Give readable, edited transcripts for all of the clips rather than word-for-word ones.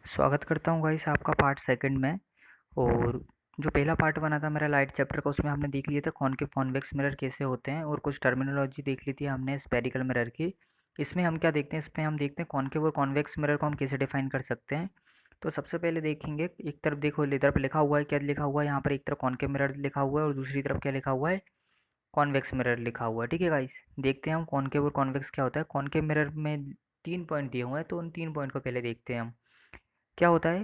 स्वागत करता हूँ गाइस आपका पार्ट सेकंड में। और जो पहला पार्ट बना था मेरा लाइट चैप्टर का, उसमें हमने देख लिया था कॉनकेव कॉन्वेक्स मिरर कैसे होते हैं और कुछ टर्मिनोलॉजी देख ली थी हमने स्पेरिकल मिरर की। इसमें हम क्या देखते हैं, इसमें हम देखते हैं कॉनकेव और कॉन्वेक्स मिरर को हम कैसे डिफाइन कर सकते हैं। तो सबसे पहले देखेंगे, एक तरफ देखो, इधर पे लिखा हुआ है, क्या लिखा हुआ है यहाँ पर, एक तरफ कॉनकेव मिरर लिखा हुआ है और दूसरी तरफ क्या लिखा हुआ है, कॉन्वेक्स मिरर लिखा हुआ है। ठीक है गाइस, देखते हैं हम कॉनकेव और कॉन्वेक्स क्या होता है। कॉनकेव मिरर में 3 पॉइंट दिए हुए हैं, तो उन 3 पॉइंट को पहले देखते हैं हम। क्या होता है,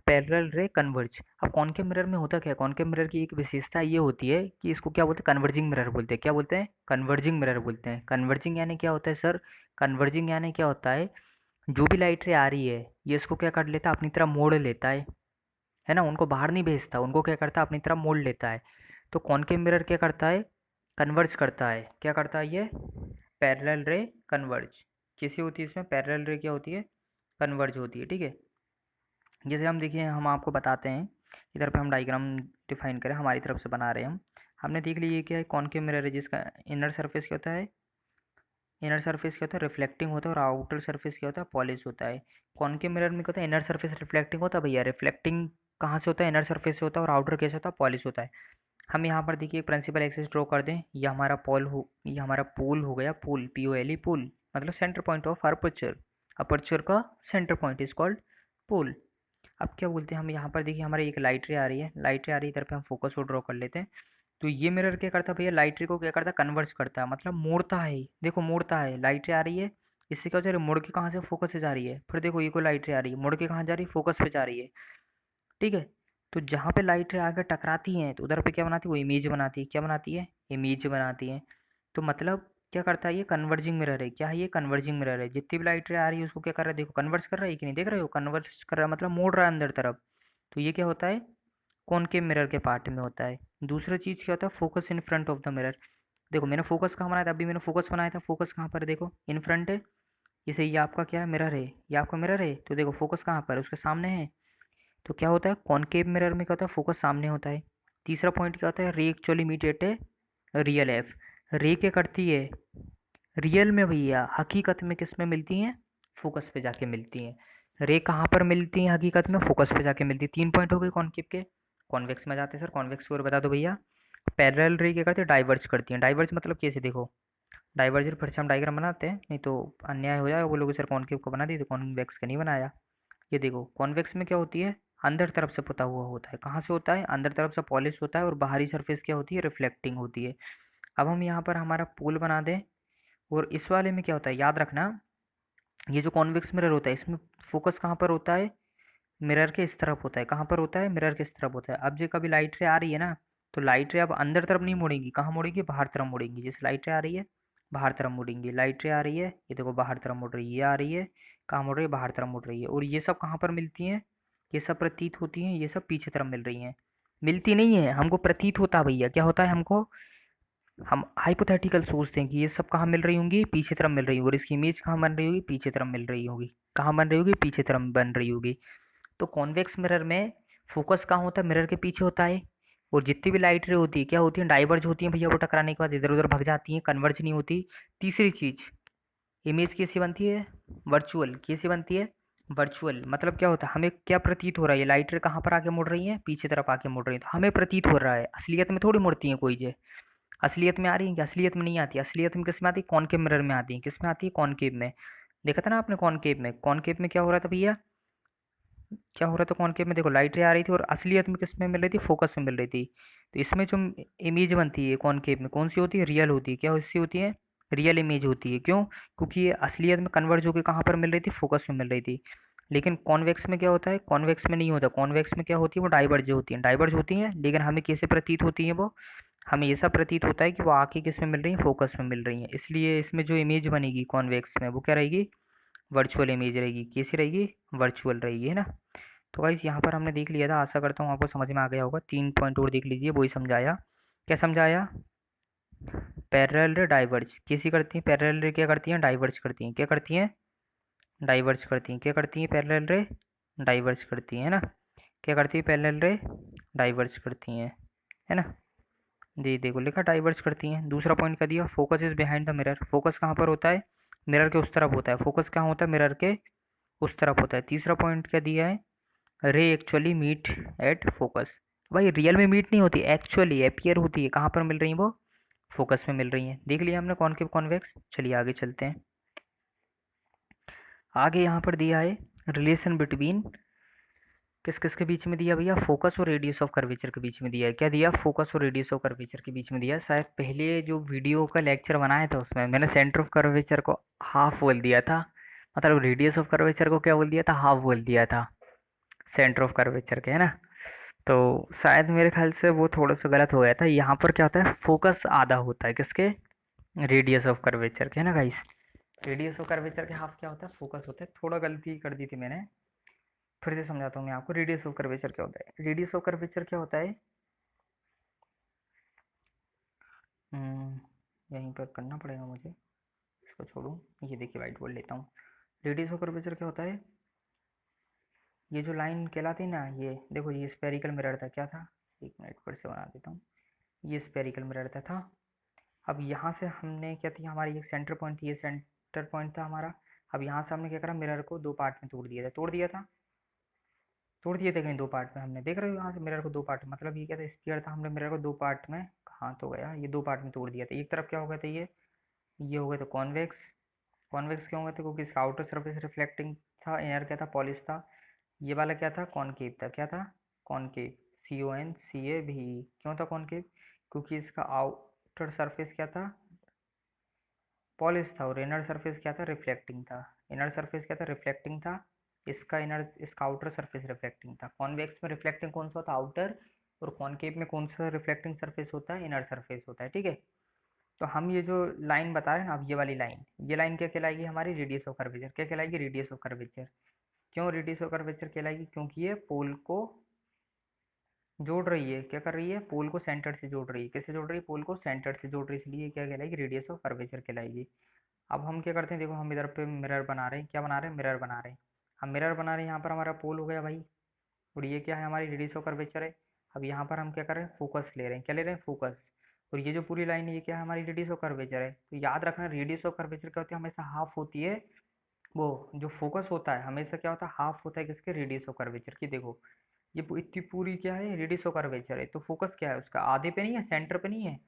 पैरेलल रे कन्वर्ज। अब कॉनकेव मिरर में होता क्या है, कॉनकेव मिरर की एक विशेषता ये होती है कि इसको क्या बोलते हैं, कन्वर्जिंग मिरर बोलते हैं। क्या बोलते हैं, कन्वर्जिंग मिरर बोलते हैं। कन्वर्जिंग यानी क्या होता है सर, कन्वर्जिंग यानी क्या होता है, जो भी लाइट रे आ रही है ये इसको क्या कर लेता है, अपनी तरफ मोड़ लेता है ना, उनको बाहर नहीं भेजता, उनको क्या करता है, अपनी तरफ मोड़ लेता है। तो कॉनकेव मिरर क्या करता है, कन्वर्ज करता है। क्या करता है ये, पैरेलल रे कन्वर्ज। कैसी होती है इसमें, पैरेलल रे क्या होती है, कन्वर्ज होती है। ठीक है, जैसे हम देखिए, हम आपको बताते हैं, इधर पे हम डायग्राम डिफाइन करें, हमारी तरफ से बना रहे हैं हम। हमने देख लिया ये क्या है, कॉनकेव मिरर है जिसका इनर सरफेस क्या होता है, इनर सरफेस क्या होता है, रिफ्लेक्टिंग होता है, और आउटर सरफेस क्या होता है, पॉलिश होता है। कॉनकेव मिरर में क्या होता है, इनर सरफेस रिफ्लेक्टिंग होता है भैया, रिफ्लेक्टिंग कहाँ से होता है, इनर सरफेस से होता है, और आउटर कैसे होता है, पॉलिश होता है। हम यहाँ पर देखिए एक प्रिंसिपल एक्सिस ड्रॉ कर दें, ये हमारा पोल हो गया, पोल POLE पोल, मतलब centre point of aperture. Aperture का centre point is called pole. अब क्या बोलते हैं हम, यहाँ पर देखिए हमारी एक लाइट रे आ रही है, लाइट रे आ रही है, इधर पे हम फोकस को ड्रॉ कर लेते हैं। तो ये मिरर क्या करता है भैया, लाइट रे को क्या करता है, कन्वर्स करता है, मतलब मोड़ता है। देखो मोड़ता है, लाइट रे आ रही है, इससे क्या हो जा रहा है, मुड़ के कहाँ से, फोकस से जा रही है। फिर देखो ये को लाइट रे आ रही है, मुड़ के कहाँ जा रही है, फोकस पे जा रही है। ठीक है, तो जहाँ पे लाइट रे आकर टकराती हैं तो उधर पे क्या बनाती है, वो इमेज बनाती है। क्या बनाती है, इमेज बनाती है। तो मतलब क्या करता है, ये कन्वर्जिंग मिरर है। क्या है ये, कन्वर्जिंग मिरर है। जितनी भी लाइट रे आ रही है उसको क्या कर रहा है, देखो कन्वर्स कर रहा है कि नहीं, देख रहे हो, कन्वर्स कर रहा है मतलब मोड़ रहा है अंदर तरफ। तो ये क्या होता है, कॉनकेव मिरर के पार्ट में होता है। दूसरा चीज़ क्या होता है, focus in front of the mirror. देखो मैंने फोकस कहाँ बनाया था, अभी मैंने फोकस बनाया था, फोकस कहाँ पर है, देखो इन फ्रंट है। जैसे ये आपका क्या है, मिरर है, ये आपका मिरर है, तो देखो फोकस कहाँ पर है, उसके सामने है। तो क्या होता है, कॉनकेव मिरर में क्या होता है, फोकस सामने होता है। तीसरा पॉइंट क्या होता है, रे एक्चुअली मीडिएट है रियल एफ। रे क्या करती है, रियल में भैया, हकीकत में किस में मिलती हैं, फोकस पे जाके मिलती हैं। रे कहाँ पर मिलती हैं हकीकत में, फोकस पे जाके मिलती है। 3 पॉइंट हो गए कॉनकेव के। कॉन्वेक्स में जाते हैं सर, कॉन्वेक्स की ओर बता दो भैया। पैरेलल रे क्या करती है, डाइवर्ज करती हैं। डाइवर्ज मतलब कैसे, देखो डाइवर्जन फिर से हम डायग्राम बनाते हैं, नहीं तो अन्याय हो जाएगा, बोलोगे सर कॉनकेव को बना दी तो कॉन्वेक्स का नहीं बनाया। ये देखो कॉन्वेक्स में क्या होती है, अंदर तरफ से पुता हुआ होता है। कहाँ से होता है, अंदर तरफ से पॉलिश होता है, और बाहरी सरफेस क्या होती है, रिफ्लेक्टिंग होती है। अब हम यहाँ पर हमारा पोल बना दें, और इस वाले में क्या होता है, याद रखना, ये जो कॉन्वेक्स मिरर होता है इसमें फोकस कहाँ पर होता है, मिरर के इस तरफ होता है। कहाँ पर होता है, मिरर के इस तरफ होता है। अब जो कभी लाइट रे आ रही है ना, तो लाइट रे अब अंदर तरफ नहीं मुड़ेंगी, कहाँ मुड़ेंगी, बाहर तरफ मुड़ेंगी। जैसे लाइट रे आ रही है, बाहर तरफ मुड़ेंगी, लाइट रे आ रही है, ये देखो बाहर तरफ मुड़ रही है, ये आ रही है, कहाँ मुड़ रही है, बाहर तरफ मुड़ रही है। और ये सब कहाँ पर मिलती हैं, ये सब प्रतीत होती हैं, ये सब पीछे तरफ मिल रही हैं। मिलती नहीं है, हमको प्रतीत होता है भैया। क्या होता है हमको, हम हाइपोथेटिकल सोचते हैं कि ये सब कहाँ मिल रही होंगी, पीछे तरफ मिल रही होगी, और इसकी इमेज कहाँ बन रही होगी, पीछे तरफ मिल रही होगी। कहाँ बन रही होगी, पीछे तरफ बन रही होगी। तो कॉन्वेक्स मिरर में फोकस कहाँ होता है, मिरर के पीछे होता है। और जितनी भी लाइट रे होती है क्या होती है, डाइवर्ज होती है भैया, वो टकराने के बाद इधर उधर भग जाती हैं, कन्वर्ज नहीं होती। तीसरी चीज, इमेज कैसी बनती है, वर्चुअल। कैसी बनती है, वर्चुअल। मतलब क्या होता है, हमें क्या प्रतीत हो रहा है, ये लाइट रे कहाँ पर आके मुड़ रही है, पीछे तरफ आके मुड़ रही है, तो हमें प्रतीत हो रहा है। असलियत में थोड़ी मुड़ती है कोई जे, असलियत में आ रही है क्या, असलियत में नहीं आती। असलियत में किस में आती है, कॉनकेव मिरर में आती है। किस में आती है, कॉनकेव में। देखा था ना आपने, कॉनकेव में, कॉनकेव में क्या हो रहा था भैया, क्या हो रहा था कॉनकेव में, देखो लाइट रे आ रही थी, और असलियत में किस में मिल रही थी, फोकस में मिल रही थी। तो इसमें जो इमेज बनती है कॉनकेव में, कौन सी होती है, रियल होती है। क्या सी होती है, रियल इमेज होती है। क्यों, क्योंकि ये असलियत में कन्वर्ज होकर कहाँ पर मिल रही थी, फोकस में मिल रही थी। लेकिन कॉन्वेक्स में क्या होता है, कॉन्वेक्स में नहीं होता। कॉन्वेक्स में क्या होती है, वो डाइवर्ज होती है, डाइवर्ज होती है, लेकिन हमें कैसे प्रतीत होती है वो, हमें ऐसा प्रतीत होता है कि वो आके किस में मिल रही है, फोकस में मिल रही है। इसलिए इसमें जो इमेज बनेगी कॉन्वेक्स में, वो क्या रहेगी, वर्चुअल इमेज रहेगी। कैसी रहेगी, वर्चुअल रहेगी, है ना। तो गाइस यहाँ पर हमने देख लिया था, आशा करता हूँ आपको समझ में आ गया होगा। 3 पॉइंट और देख लीजिए, वही समझाया। क्या समझाया, पैरेलल रे डाइवर्ज कैसी करती हैं, पैरेलल रे क्या करती हैं, डाइवर्ज करती हैं। क्या करती हैं, डाइवर्ज करती हैं। क्या करती हैं, पैरेलल रे डाइवर्ज करती हैं, है ना। क्या करती है, पैरेलल रे डाइवर्ज करती हैं, है ना। जी देखो लिखा, डाइवर्ज करती हैं। दूसरा पॉइंट क्या दिया, focus is behind the mirror. Focus कहाँ पर होता है, मिरर के उस तरफ होता है। फोकस कहाँ होता है, मिरर के उस तरफ होता है। तीसरा पॉइंट क्या दिया है, रे एक्चुअली मीट एट फोकस। भाई रियल में मीट नहीं होती, एक्चुअली अपियर होती है। कहाँ पर मिल रही है वो, फोकस में मिल रही है। देख लिया हमने कॉनकेव कॉन्वेक्स। चलिए आगे चलते हैं। आगे यहाँ पर दिया है रिलेशन बिटवीन, किस किस के बीच में दिया भैया, फोकस और रेडियस ऑफ कर्वेचर के बीच में दिया है। क्या दिया, फोकस और रेडियस ऑफ कर्वेचर के बीच में दिया है। शायद पहले जो वीडियो का लेक्चर बनाया था उसमें मैंने सेंटर ऑफ कर्वेचर को हाफ बोल दिया था, मतलब रेडियस ऑफ कर्वेचर को क्या बोल दिया था, हाफ बोल दिया था सेंटर ऑफ कर्वेचर के, है ना। तो शायद मेरे ख्याल से वो थोड़ा सा गलत हो गया था। यहाँ पर क्या होता है, फोकस आधा होता है किसके, रेडियस ऑफ कर्वेचर के, है ना गाइस। रेडियस ऑफ कर्वेचर के हाफ क्या होता है, फोकस होता है। थोड़ा गलती कर दी थी मैंने, फिर से समझाता हूँ मैं आपको। रेडियस ऑफ कर्वेचर क्या होता है, रेडियस ऑफ कर्वेचर क्या होता है, यहीं पर करना पड़ेगा मुझे, इसको छोड़ूं। ये देखिए वाइट बोर्ड लेता हूँ। रेडियस ऑफ कर्वेचर क्या होता है, ये जो लाइन कहलाती है ना, ये देखो ये स्पेरिकल मिरर था, क्या था, एक मिनट फिर से बना देता हूँ। ये स्पेरिकल मिरर था। अब यहाँ से हमने क्या थी, हमारी एक सेंटर पॉइंट थी, ये सेंटर पॉइंट था हमारा। अब यहाँ से हमने क्या करा, मिरर को दो पार्ट में तोड़ दिया था, तोड़ दिए थे कहीं दो पार्ट में हमने, देख रहे हो यहाँ से मिरर को दो पार्ट में, मतलब ये क्या था, स्फीयर था, हमने मिरर को दो पार्ट में, कहाँ तो गया, ये दो पार्ट में तोड़ दिया था। एक तरफ क्या हो गया था, ये हो गया था कॉन्वेक्स। कॉन्वेक्स क्यों हो गया था, क्योंकि इसका आउटर सरफेस रिफ्लेक्टिंग था, इनर क्या था, पॉलिश था। ये वाला क्या था, कॉनकेव था, क्या था, कॉनकेव, CONCAV। क्यों था कॉनकेव, क्योंकि इसका आउटर सरफेस क्या था, पॉलिश था, और इनर सरफेस क्या था, रिफ्लेक्टिंग था। इनर सरफेस क्या था, रिफ्लेक्टिंग था। इसका आउटर सरफेस रिफ्लेक्टिंग था। कॉन्वेक्स में रिफ्लेक्टिंग कौन सा होता है, आउटर। और कॉनकेव में कौन सा रिफ्लेक्टिंग सरफेस होता है, इनर सरफेस होता है, ठीक है। तो हम ये जो लाइन बता रहे हैं ना, अब ये वाली लाइन, ये लाइन क्या कहलाएगी, हमारी रेडियस ऑफ कर्वेचर। क्या कहलाएगी, रेडियस ऑफ कर्वेचर। क्यों रेडियस ऑफ कर्वेचर कहलाएगी, क्योंकि ये पोल को जोड़ रही है, क्या कर रही है, पोल को सेंटर से जोड़ रही है। कैसे जोड़ रही है, पोल को सेंटर से जोड़ रही है, इसलिए क्या कहलाएगी, रेडियस ऑफ कर्वेचर कहलाएगी। अब हम क्या करते हैं, देखो हम इधर पे मिरर बना रहे हैं, क्या बना रहे हैं, मिरर बना रहे हैं। हम मिरर बना रहे हैं, यहाँ पर हमारा पोल हो गया भाई, और ये क्या है, हमारी रेडियस ऑफ कर्वेचर है। अब यहाँ पर हम क्या कर रहे हैं, फोकस ले रहे हैं, क्या ले रहे हैं, फोकस। और ये जो पूरी लाइन है, ये क्या है, हमारी रेडियस ऑफ कर्वेचर है। तो याद रखना, रेडियस ऑफ कर्वेचर क्या होती है, हमेशा हाफ होती है। वो जो फोकस होता है हमेशा क्या होता है, हाफ होता है किसके, रेडियस ऑफ कर्वेचर की। देखो ये इतनी पूरी क्या है, रेडियस ऑफ कर्वेचर है, तो फोकस क्या है उसका, आधे पे नहीं है, सेंटर पे नहीं है।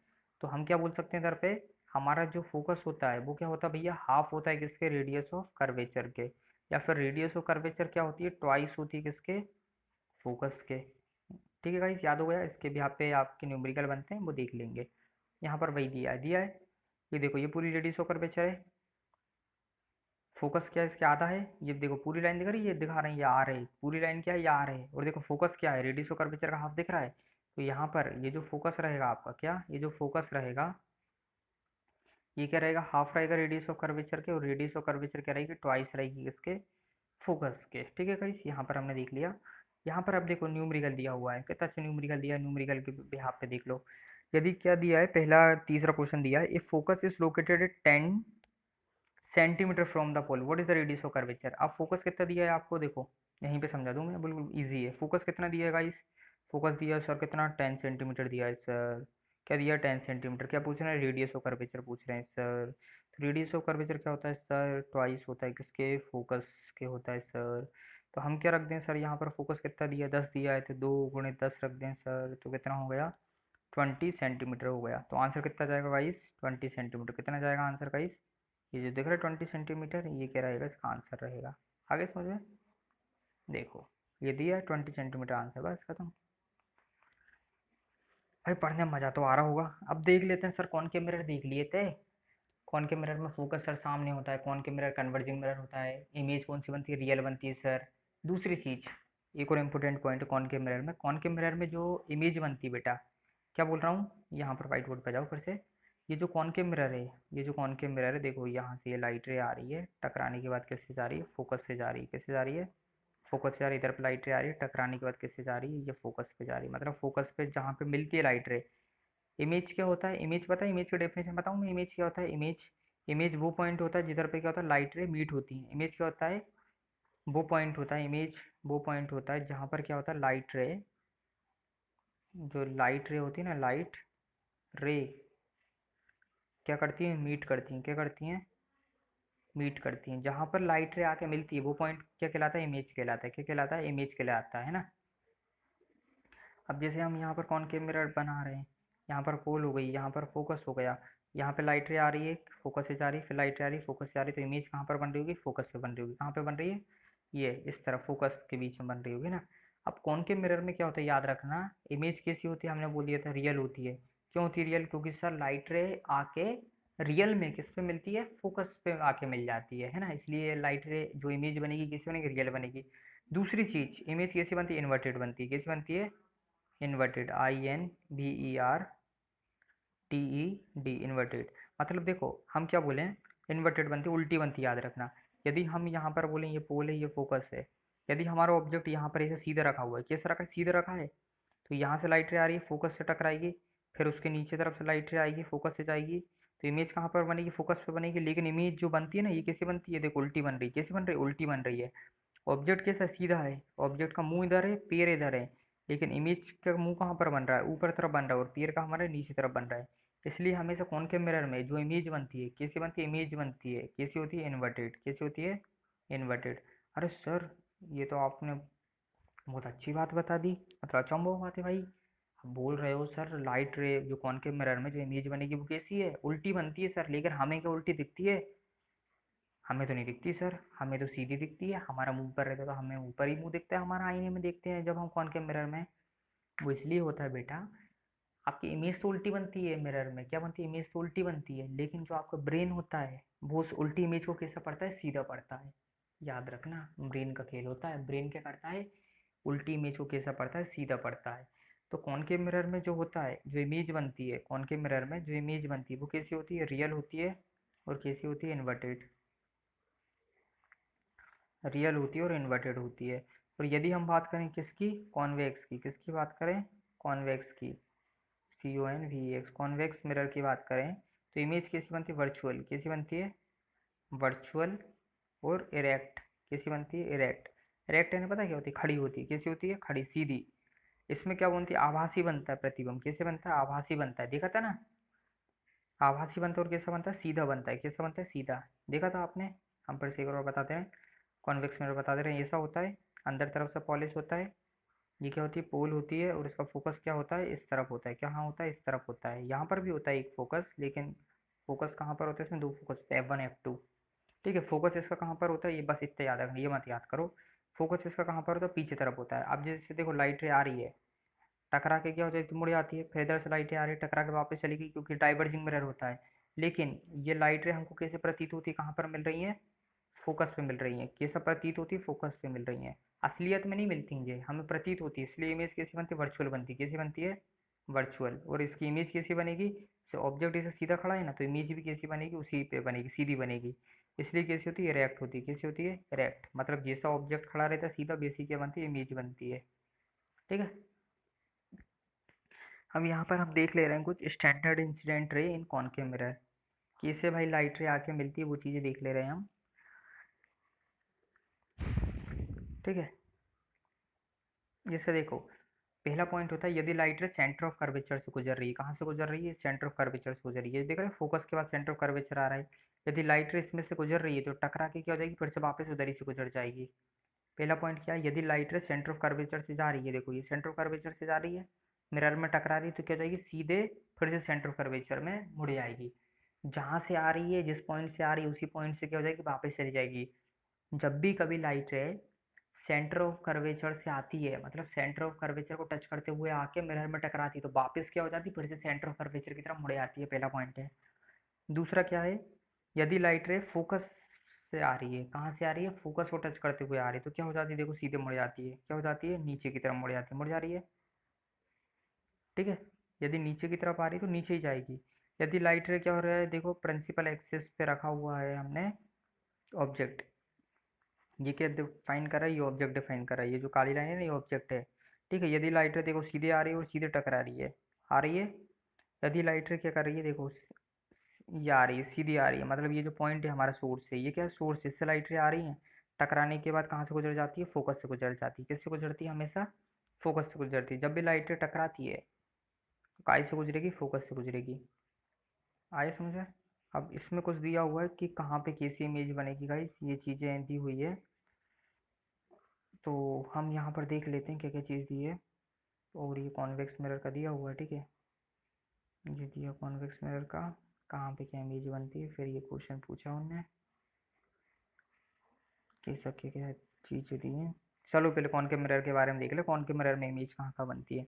तो हम क्या बोल सकते हैं इधर पे, हमारा जो फोकस होता है वो क्या होता है भैया, हाफ होता है किसके, रेडियस ऑफ कर्वेचर के। या फिर रेडियस ऑफ कर्वेचर क्या होती है, ट्वाइस होती है किसके, फोकस के। ठीक है गाइस, याद हो गया। इसके भी यहाँ पे आपके न्यूमेरिकल बनते हैं, वो देख लेंगे। यहाँ पर वही दिया है। ये देखो ये पूरी रेडियस ऑफ कर्वेचर है। फोकस क्या है, इसके आधा है। ये देखो पूरी लाइन दिख रही है, ये दिखा रहे हैं, ये आ रहे है, पूरी लाइन क्या है, ये आ रहे है। और देखो फोकस क्या है, रेडियस ऑफ कर्वेचर का हाफ दिख रहा है। तो यहाँ पर ये जो फोकस रहेगा आपका, क्या, ये जो फोकस रहेगा, ये क्या रहेगा, हाफ रहेगा रेडियस ऑफ कर्वेचर के। और रेडियस ऑफ कर्वेचर क्या रहेगी, ट्वाइस रहेगी इसके, फोकस के। ठीक है गाइस, यहाँ पर हमने देख लिया। यहाँ पर अब देखो न्यूमेरिकल दिया हुआ है, कितना अच्छा न्यूमेरिकल दिया है, न्यूमेरिकल के बिहाफ पे देख लो। यदि क्या दिया है, पहला तीसरा क्वेश्चन दिया है, if focus is located at 10 centimetre from the pole, what is the radius of curvature. अब फोकस कितना दिया है आपको, देखो यहीं पे समझा दूं मैं, बिल्कुल इजी है। फोकस कितना दिया है गाइस, फोकस दिया है सर कितना, 10 सेंटीमीटर दिया है सर। क्या दिया है, 10 सेंटीमीटर। क्या पूछ रहे हैं, रेडियस ऑफ कर्वेचर पूछ रहे हैं सर। तो रेडियस ऑफ कर्वेचर क्या होता है सर, ट्वाइस होता है किसके, फोकस के होता है सर। तो हम क्या रख दें सर, यहाँ पर फोकस कितना दिया है, 10 दिया है, तो 2 × 10 रख दें सर, तो कितना हो गया, 20 सेंटीमीटर हो गया। तो आंसर कितना जाएगा गाइस, 20 सेंटीमीटर। कितना जाएगा आंसर गाइस, ये जो दिख रहा है 20 सेंटीमीटर, ये क्या रहेगा, इसका आंसर रहेगा। आगे समझ में, देखो ये दिया है 20 सेंटीमीटर, आंसर, बस खत्म। भाई पढ़ने में मजा तो आ रहा होगा। अब देख लेते हैं सर, कौन के मिरर देख लिए थे। कौन के मिरर में फोकस सर सामने होता है, कौन के मिरर कन्वर्जिंग मिरर होता है, इमेज कौन सी बनती है, रियल बनती है सर। दूसरी चीज, एक और इम्पोर्टेंट पॉइंट, कौन के मिरर में, कौन के मिरर में जो इमेज बनती है बेटा, क्या बोल रहा हूँ, यहाँ पर व्हाइट बोर्ड पे जाओ फिर से। ये जो कॉनकेव मिरर है, ये जो कॉनकेव मिरर है, देखो यहाँ से ये लाइट रे आ रही है, टकराने के बाद किससे जा रही है, फोकस से जा रही है। किससे जा रही है, फोकस से जा रही है। इधर पे लाइट रे आ रही है, टकराने के बाद किससे जा रही है, ये फोकस पे जा रही है। मतलब फोकस पे जहाँ पे मिलती है लाइट रे। इमेज क्या होता है, इमेज पता है, इमेज की डेफिनेशन बताऊँ मैं, इमेज क्या होता है, इमेज, इमेज वो पॉइंट होता है जिधर पे क्या होता है, लाइट रे मीट होती है। इमेज क्या होता है, वो पॉइंट होता है, इमेज वो पॉइंट होता है जहाँ पर क्या होता है, लाइट रे, जो लाइट रे होती है ना, लाइट रे क्या करती हैं, मीट करती हैं, क्या करती हैं, मीट करती हैं। जहाँ पर लाइट रे आके मिलती है वो पॉइंट क्या कहलाता है? इमेज कहलाता है। क्या कहलाता है? इमेज कहलाता है ना। अब जैसे हम यहाँ पर कॉनकेव मिरर बना रहे हैं, यहाँ पर पोल हो गई, यहाँ पर फोकस हो गया, यहाँ पे लाइट रे आ रही है, फोकस से जा रही है, फिर लाइट रे आ रही है, फोकस से आ रही है, तो इमेज कहाँ पर बन रही होगी? फोकस पे बन रही होगी। कहाँ पे बन रही है? ये इस तरफ फोकस के बीच में बन रही होगी ना। अब कॉनकेव मिरर में क्या होता है याद रखना, इमेज कैसी होती है? हमने बोल दिया था रियल होती है। क्यों होती है रियल? क्योंकि सर लाइट रे आके रियल में किस पे मिलती है? फोकस पे आके मिल जाती है ना, इसलिए लाइट रे जो इमेज बनेगी किस बनेगी? रियल बनेगी। दूसरी चीज, इमेज कैसी बनती है? इन्वर्टेड बनती है। कैसी बनती है? Inverted, INVERTED, inverted. मतलब देखो हम क्या बोले, इन्वर्टेड बनती है, उल्टी बनती है, याद रखना। यदि हम यहाँ पर बोले ये पोल है, ये फोकस है, यदि हमारा ऑब्जेक्ट यहाँ पर ऐसे सीधे रखा हुआ है, कैसे रखा है? सीधे रखा है, तो यहाँ से लाइट रे आ रही है, फोकस से टकराएगी, फिर उसके नीचे तरफ से लाइट रे आएगी, फोकस से जाएगी, तो इमेज कहाँ पर बनेगी? फोकस पे बनेगी। लेकिन इमेज जो बनती है ना, ये कैसे बनती है? देखो उल्टी बन रही है। कैसे बन रही है? उल्टी बन रही है। ऑब्जेक्ट कैसा सीधा है, ऑब्जेक्ट का मुंह इधर है, पैर इधर है, लेकिन इमेज का मुंह कहाँ पर बन रहा है? ऊपर तरफ बन रहा है, और पैर का हमारे नीचे तरफ बन रहा है। इसलिए हमेशा कॉनकेव मिरर में जो इमेज बनती है, कैसी बनती है? इमेज बनती है, कैसी होती है? इन्वर्टेड। कैसी होती है? इन्वर्टेड। अरे सर, ये तो आपने बहुत अच्छी बात बता दी, मतलब अचंभव बात है भाई। आप बोल रहे हो सर लाइट रे जो कॉनकेव मिरर में जो इमेज बनेगी वो कैसी है? उल्टी बनती है सर। लेकिन हमें क्या उल्टी दिखती है? हमें तो नहीं दिखती सर, हमें तो सीधी दिखती है। हमारा मुंह ऊपर रहता है तो हमें ऊपर ही मुंह दिखता है, हमारा आईने में देखते हैं जब हम कॉनकेव मिरर में। वो इसलिए होता है बेटा, आपकी इमेज तो उल्टी बनती है मिरर में। क्या बनती है? इमेज तो उल्टी बनती है, लेकिन जो आपका ब्रेन होता है वो उस उल्टी इमेज को कैसा पढ़ता है? सीधा पढ़ता है। याद रखना, ब्रेन का खेल होता है। ब्रेन क्या करता है? उल्टी इमेज को कैसा पढ़ता है? सीधा पढ़ता है। तो कॉनकेव मिरर में जो होता है, जो इमेज बनती है, कॉनकेव मिरर में जो इमेज बनती है वो कैसी होती है? रियल होती है। और कैसी होती है? इन्वर्टेड। रियल होती है और इन्वर्टेड होती है। और यदि हम बात करें किसकी? कॉन्वेक्स की। किसकी बात करें? कॉन्वेक्स की। CONVEX, कॉन्वेक्स मिरर की बात करें तो इमेज कैसी बनती है? वर्चुअल। कैसी बनती है? वर्चुअल और इरेक्ट। कैसी बनती है? इरेक्ट। इरेक्ट है, पता क्या होती है? खड़ी होती है। कैसी होती है? खड़ी, सीधी। इसमें क्या बनती है? आभासी बनता है प्रतिबिंब। कैसे बनता है? आभासी बनता है। देखा था ना, आभासी बनता है। और कैसा बनता है? सीधा बनता है। कैसा बनता है? सीधा। देखा था आपने। हम फिर से एक बार बताते हैं, कॉन्वेक्स मिरर बता दे रहे हैं। ऐसा होता है, अंदर तरफ से पॉलिश होता है, ये क्या होती है? पोल होती है, और इसका फोकस क्या होता है? इस तरफ होता है। क्या हाँ होता है? इस तरफ होता है। यहाँ पर भी होता है एक फोकस, लेकिन फोकस कहाँ पर होता है? इसमें दो फोकस होते हैं, F1 F2। ठीक है, फोकस इसका कहाँ पर होता है? ये बस इतना याद रखना, ये मत याद करो। फोकस इसका कहाँ पर होता है? पीछे तरफ होता है। अब जैसे देखो लाइट रे आ रही है, टकरा के क्या हो जाती है? मुड़ जाती है, फिर इधर से लाइटें आ रही है, टकरा के वापस चली गई, क्योंकि डाइवर्जिंग मिरर होता है। लेकिन ये लाइट रे हमको कैसे प्रतीत होती है? कहाँ पर मिल रही है? फोकस पे मिल रही है। कैसा प्रतीत होती है? फोकस पे मिल रही है। असलियत में नहीं मिलती ये, हमें प्रतीत होती है। इसलिए इमेज कैसी बनती है? वर्चुअल बनती है। कैसी बनती है? वर्चुअल। और इसकी इमेज कैसी बनेगी? जैसे ऑब्जेक्ट ऐसे सीधा खड़ा है ना, तो इमेज भी कैसी बनेगी? उसी पे बनेगी, सीधी बनेगी। इसलिए कैसी होती है? इरेक्ट होती है। कैसी होती है? इरेक्ट। मतलब जैसा ऑब्जेक्ट खड़ा रहता है सीधा, वैसी क्या बनती है? इमेज बनती है। ठीक है। अब यहाँ पर हम देख ले रहे हैं कुछ स्टैंडर्ड इंसिडेंट रे इन कॉनकेव मिरर। कैसे भाई लाइट रे आके मिलती है, वो चीज़ें देख ले रहे हैं हम। ठीक है। जैसे देखो, पहला पॉइंट होता है, यदि लाइट रे सेंटर ऑफ कर्वेचर से गुजर रही है। कहाँ से गुजर रही है? सेंटर ऑफ कर्वेचर से गुजर रही है। देख रहे हैं फोकस के बाद सेंटर ऑफ कर्वेचर आ रहा है। यदि लाइट रे इसमें से गुजर रही है तो टकरा के क्या हो जाएगी? फिर से वापस उधर ही से गुजर जाएगी। पहला पॉइंट क्या है? यदि लाइट रे सेंटर ऑफ कर्वेचर से जा रही है, देखो ये सेंटर ऑफ कर्वेचर से जा रही है, मिरर में टकरा रही है, तो क्या हो जाएगी? सीधे फिर से सेंटर ऑफ कर्वेचर में मुड़ जाएगी। जहाँ से आ रही है, जिस पॉइंट से आ रही है, उसी पॉइंट से क्या हो जाएगी? वापस चली जाएगी। जब भी कभी लाइट रे सेंटर ऑफ कर्वेचर से आती है, मतलब सेंटर ऑफ कर्वेचर को टच करते हुए आके मिरर में टकराती है, तो वापस क्या हो जाती है? फिर से सेंटर ऑफ कर्वेचर की तरफ मुड़े आती है। पहला पॉइंट है। दूसरा क्या है? यदि लाइट रे फोकस से आ रही है, कहाँ से आ रही है? फोकस को टच करते हुए आ रही है, तो क्या हो जाती है? देखो सीधे मुड़ जाती है। क्या हो जाती है? नीचे की तरफ मुड़ जाती है, मुड़ जा रही है। ठीक है। यदि नीचे की तरफ आ रही है तो नीचे ही जाएगी। यदि लाइट रे क्या हो रहा है? देखो प्रिंसिपल एक्सिस पे रखा हुआ है हमने ऑब्जेक्ट, ये क्या डिफाइन कर रहा है? ये ऑब्जेक्ट डिफाइन कर रहा है। ये जो काली लाइन है ना, ये ऑब्जेक्ट है। ठीक है। यदि लाइट रे देखो सीधे आ रही है और सीधे टकरा रही है, आ रही है। यदि लाइट रे क्या कर रही है? देखो ये आ रही है, सीधी आ रही है, मतलब ये जो पॉइंट है हमारा सोर्स है, ये क्या है? सोर्स, इससे लाइट रे आ रही है, टकराने के बाद कहाँ से गुजर जाती है? फोकस से गुजर जाती है। किससे गुजरती है? हमेशा फोकस से गुजरती है। जब भी लाइट रे टकराती है तो काय से गुजरेगी? फोकस से गुजरेगी। आए समझ में? अब इसमें कुछ दिया हुआ है कि कहाँ पे कैसी इमेज बनेगी गाइस, ये चीज़ें दी हुई है। तो हम यहाँ पर देख लेते हैं क्या क्या चीज़ दी है। और ये कॉन्वेक्स मिरर का दिया हुआ है, ठीक है। ये दिया कॉन्वेक्स मिरर का, कहाँ पे क्या इमेज बनती है, फिर ये क्वेश्चन पूछा उनने, कैसा क्या क्या चीज़ें दी हैं। चलो पहले कॉनकेव मिरर के बारे में देख ले, कॉनकेव मिरर में इमेज कहाँ कहाँ बनती है।